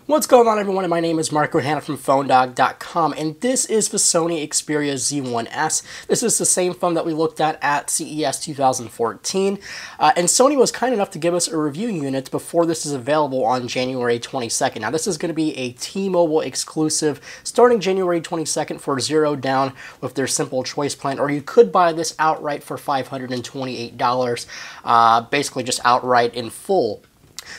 What's going on, everyone? My name is Marco Hanna from PhoneDog.com, and this is the Sony Xperia Z1s. This is the same phone that we looked at CES 2014, and Sony was kind enough to give us a review unit before this is available on January 22nd. Now, this is going to be a T-Mobile exclusive starting January 22nd for $0 down with their Simple Choice plan, or you could buy this outright for $528, basically just outright in full.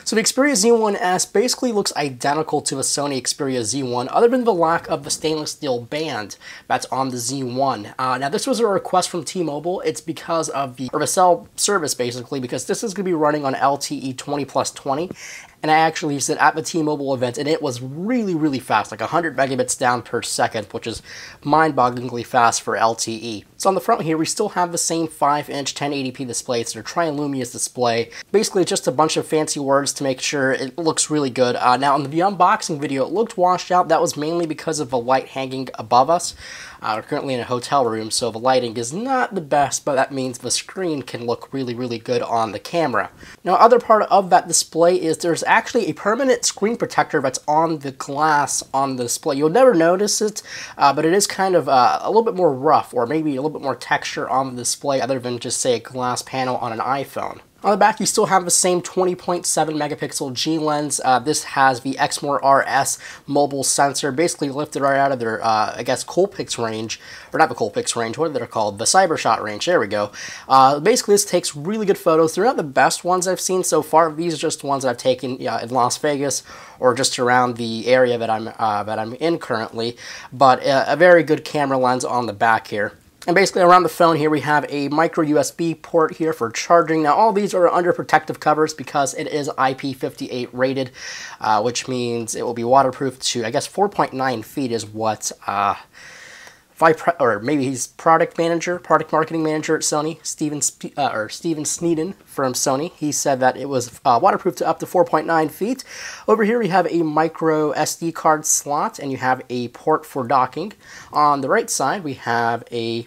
So the Xperia Z1s basically looks identical to a Sony Xperia Z1, other than the lack of the stainless steel band that's on the Z1. Now, this was a request from T-Mobile. It's because of the cell service, basically, because this is going to be running on LTE 20+20. And I actually used it at the T-Mobile event, and it was really, really fast, like 100 megabits down per second, which is mind-bogglingly fast for LTE. So on the front here, we still have the same 5-inch 1080p display. It's their Trilumious display. Basically, just a bunch of fancy words to make sure it looks really good. Now, in the unboxing video, it looked washed out. That was mainly because of the light hanging above us. We're currently in a hotel room, so the lighting is not the best, but that means the screen can look really, really good on the camera. Now, other part of that display is there's actually a permanent screen protector that's on the glass on the display. You'll never notice it, but it is kind of a little bit more rough, or maybe a little bit more texture on the display other than just, say, a glass panel on an iPhone. On the back, you still have the same 20.7 megapixel G lens. This has the EXMOR RS mobile sensor, basically lifted right out of their, I guess, Coolpix range, or not the Coolpix range, what are they called? The CyberShot range, there we go. Basically, this takes really good photos. They're not the best ones I've seen so far. These are just ones I've taken in Las Vegas, or just around the area that I'm in currently, but a very good camera lens on the back here. And basically around the phone here we have a micro USB port here for charging. Now all these are under protective covers because it is IP58 rated, which means it will be waterproof to, I guess, 4.9 feet is what, or maybe he's product marketing manager at Sony, Steven Sneeden from Sony. He said that it was waterproof to up to 4.9 feet. Over here we have a micro SD card slot, and you have a port for docking. On the right side we have a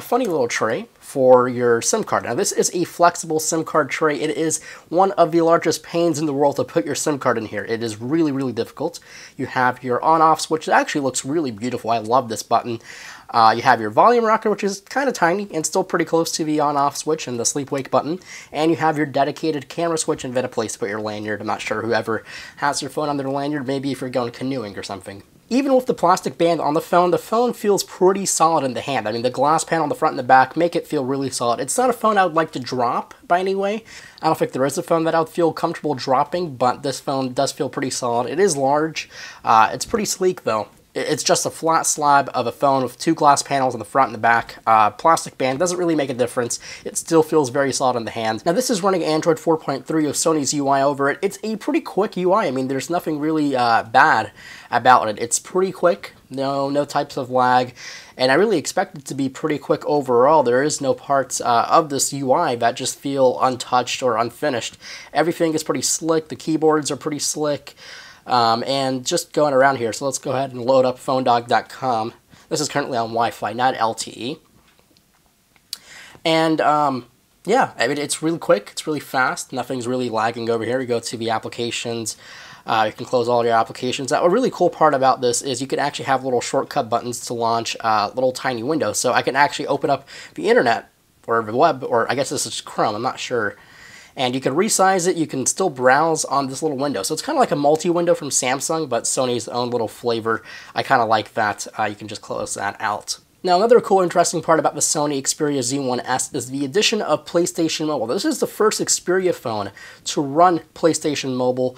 funny little tray for your SIM card. Now this is a flexible SIM card tray. It is one of the largest pains in the world to put your SIM card in here. It is really, really difficult. You have your on-off switch. It actually looks really beautiful. I love this button. You have your volume rocker, which is kind of tiny and still pretty close to the on-off switch and the sleep-wake button. And you have your dedicated camera switch and then a place to put your lanyard. I'm not sure whoever has their phone on their lanyard, maybe if you're going canoeing or something. Even with the plastic band on the phone feels pretty solid in the hand. I mean, the glass panel on the front and the back make it feel really solid. It's not a phone I would like to drop by any way. I don't think there is a phone that I would feel comfortable dropping, but this phone does feel pretty solid. It is large. It's pretty sleek, though. It's just a flat slab of a phone with two glass panels on the front and the back. Plastic band doesn't really make a difference. It still feels very solid in the hand. Now, this is running Android 4.3 with Sony's UI over it. It's a pretty quick UI. I mean, there's nothing really bad about it. It's pretty quick. No types of lag. And I really expect it to be pretty quick overall. There is no parts of this UI that just feel untouched or unfinished. Everything is pretty slick. The keyboards are pretty slick. And just going around here, so let's go ahead and load up PhoneDog.com. This is currently on Wi-Fi, not LTE. And yeah, I mean, it's really quick, it's really fast, nothing's really lagging over here. You go to the applications, you can close all your applications. A really cool part about this is you can actually have little shortcut buttons to launch little tiny windows. So I can actually open up the internet, or the web, or I guess this is Chrome, I'm not sure. And you can resize it, you can still browse on this little window. So it's kind of like a multi-window from Samsung, but Sony's own little flavor. I kind of like that. You can just close that out. Now, another cool, interesting part about the Sony Xperia Z1s is the addition of PlayStation Mobile. This is the first Xperia phone to run PlayStation Mobile.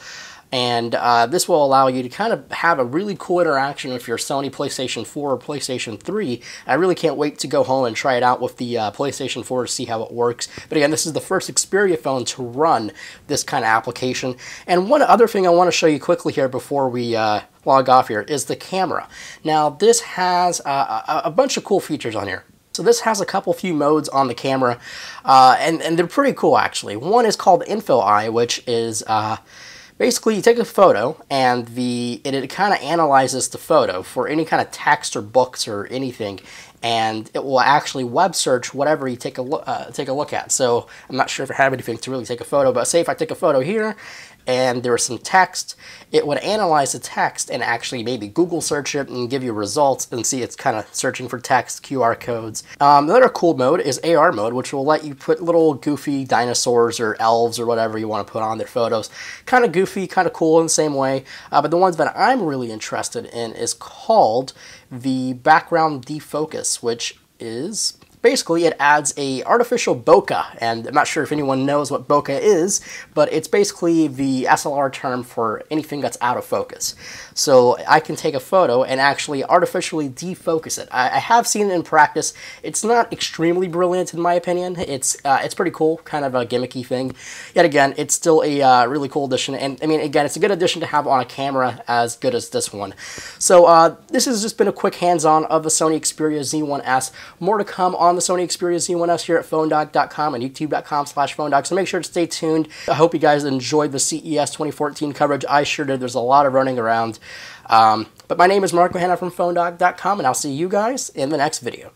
And this will allow you to kind of have a really cool interaction with your Sony PlayStation 4 or PlayStation 3. I really can't wait to go home and try it out with the PlayStation 4 to see how it works. But again, this is the first Xperia phone to run this kind of application. And one other thing I want to show you quickly here before we log off here is the camera. Now, this has a bunch of cool features on here. So this has a few modes on the camera, and they're pretty cool, actually. One is called Info-Eye, which is basically, you take a photo, and it kind of analyzes the photo for any kind of text or books or anything, and it will actually web search whatever you take a look at. So I'm not sure if I have anything to really take a photo, but say if I take a photo here, and there was some text, it would analyze the text and actually maybe Google search it and give you results and see it's kind of searching for text, QR codes. Another cool mode is AR mode, which will let you put little goofy dinosaurs or elves or whatever you want to put on their photos. Kind of goofy, kind of cool in the same way. But the ones that I'm really interested in is called the background defocus, which is basically it adds a artificial bokeh, and I'm not sure if anyone knows what bokeh is, but it's basically the SLR term for anything that's out of focus. So I can take a photo and actually artificially defocus it. I have seen it in practice. It's not extremely brilliant in my opinion. It's pretty cool, kind of a gimmicky thing. Yet again, it's still a really cool addition, and I mean, again, it's a good addition to have on a camera as good as this one. So this has just been a quick hands-on of the Sony Xperia Z1s. More to come on the Sony Xperia Z1s here at PhoneDog.com and YouTube.com/PhoneDog, so make sure to stay tuned. I hope you guys enjoyed the CES 2014 coverage. I sure did. There's a lot of running around. But my name is Marco Hanna from PhoneDog.com, and I'll see you guys in the next video.